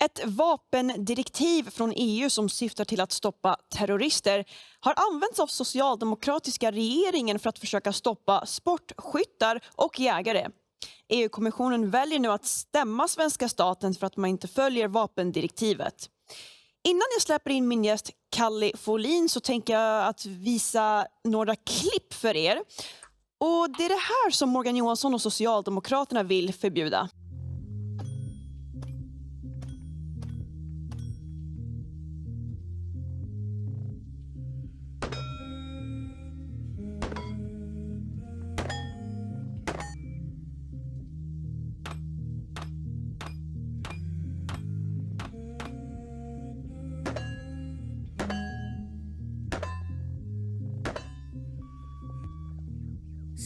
Ett vapendirektiv från EU som syftar till att stoppa terrorister har använts av socialdemokratiska regeringen för att försöka stoppa sportskyttar och jägare. EU-kommissionen väljer nu att stämma svenska staten för att man inte följer vapendirektivet. Innan jag släpper in min gäst Kalli Folin så tänker jag att visa några klipp för er. Och det är det här som Morgan Johansson och Socialdemokraterna vill förbjuda.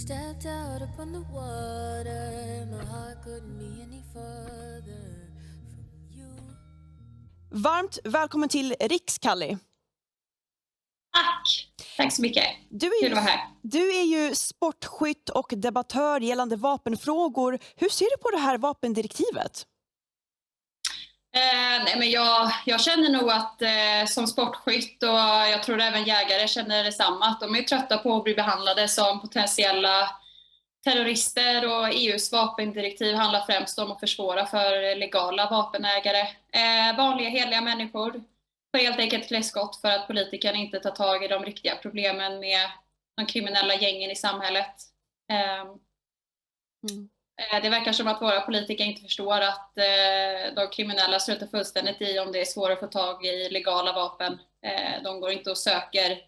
Stepped out upon the water, my heart couldn't be any further from you. Varmt välkommen till Riks, Kalli. Tack så mycket. Kul att vara här. Du är ju sportskytt och debattör gällande vapenfrågor. Hur ser du på det här vapendirektivet? Nej, men jag känner nog att som sportskytt och jag tror även jägare känner detsamma, att de är trötta på att bli behandlade som potentiella terrorister, och EUs vapendirektiv handlar främst om att försvåra för legala vapenägare. Vanliga hederliga människor får helt enkelt klä skott för att politikerna inte tar tag i de riktiga problemen med de kriminella gängen i samhället. Det verkar som att våra politiker inte förstår att de kriminella struntar fullständigt i om det är svårt att få tag i legala vapen. De går inte och söker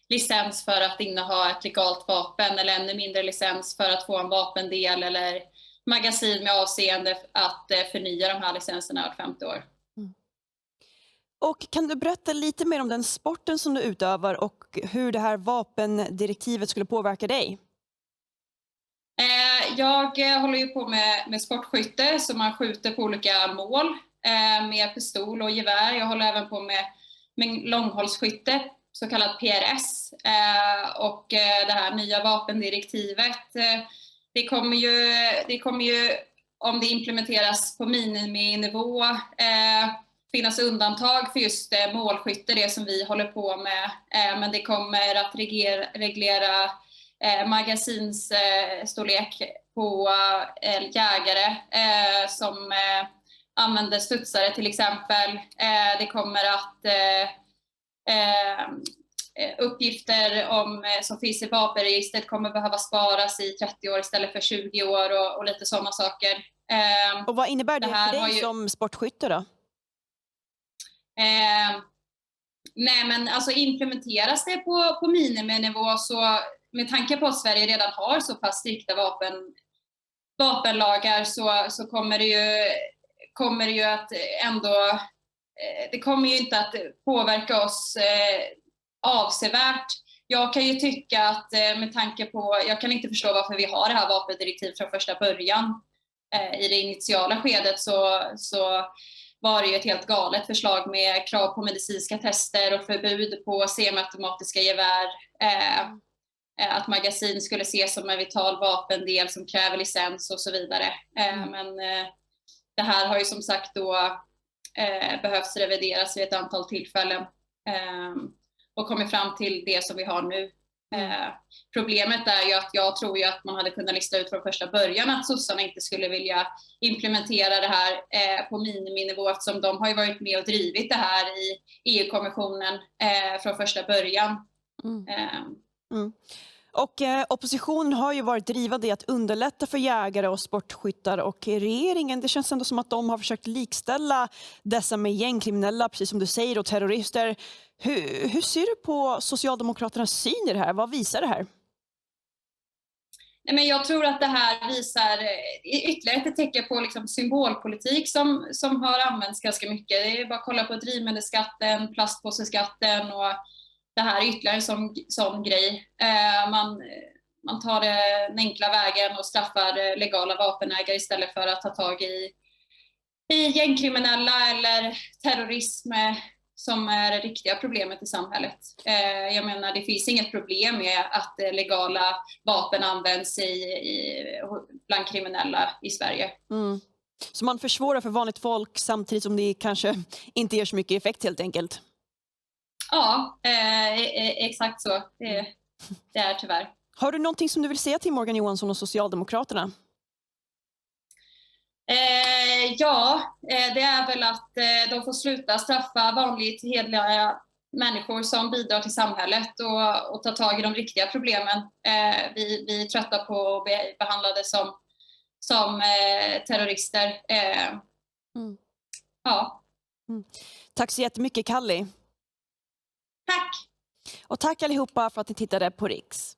licens för att inneha ett legalt vapen, eller ännu mindre licens för att få en vapendel eller magasin med avseende att förnya de här licenserna vart 50 år. Och kan du berätta lite mer om den sporten som du utövar och hur det här vapendirektivet skulle påverka dig? Jag håller ju på med sportskytte, så man skjuter på olika mål med pistol och gevär. Jag håller även på med långhållsskytte, så kallat PRS. Och det här nya vapendirektivet, det kommer ju om det implementeras på miniminivå, finnas undantag för just målskytte, det som vi håller på med. Men det kommer att reglera magasinsstorlek på jägare som använder studsare till exempel. Det kommer att uppgifter som finns i vapenregistret kommer behöva sparas i 30 år istället för 20 år och lite sådana saker. Och vad innebär det för dig som sportskytte då? Nej, men alltså implementeras det på miniminivå, så med tanke på att Sverige redan har så pass strikta vapenlagar så kommer det ju att ändå, det kommer ju inte att påverka oss avsevärt. Jag kan ju tycka att med tanke på, jag kan inte förstå varför vi har det här vapendirektivet från första början. I det initiala skedet så var det ju ett helt galet förslag med krav på medicinska tester och förbud på semiautomatiska gevär. Att magasin skulle ses som en vital vapendel som kräver licens och så vidare. Men det här har ju som sagt då behövts revideras vid ett antal tillfällen och kommit fram till det som vi har nu. Problemet är ju att jag tror ju att man hade kunnat lista ut från första början att sossarna inte skulle vilja implementera det här på miniminivå, eftersom de har ju varit med och drivit det här i EU-kommissionen från första början. Och oppositionen har ju varit drivande i att underlätta för jägare och sportskyttar, och regeringen, det känns ändå som att de har försökt likställa dessa med gängkriminella, precis som du säger, och terrorister. Hur ser du på Socialdemokraternas syn i det här? Vad visar det här? Nej, men jag tror att det här visar ytterligare ett tecken på liksom symbolpolitik som har använts ganska mycket. Det är bara att kolla på drivmedelsskatten, plastpåseskatten, och det här är ytterligare en sån grej. Man tar den enkla vägen och straffar legala vapenägare istället för att ta tag i gängkriminella eller terrorism som är det riktiga problemet i samhället. Jag menar, det finns inget problem med att legala vapen används bland kriminella i Sverige. Så man försvårar för vanligt folk samtidigt som det kanske inte ger så mycket effekt helt enkelt. Ja, exakt så. Det är tyvärr. Har du någonting som du vill säga till Morgan Johansson och Socialdemokraterna? Det är väl att de får sluta straffa vanligt hederliga människor som bidrar till samhället och ta tag i de riktiga problemen. Vi är trötta på att bli behandlade som terrorister. Ja. Tack så jättemycket, Kalli. Tack! Och tack allihopa för att ni tittade på Riks.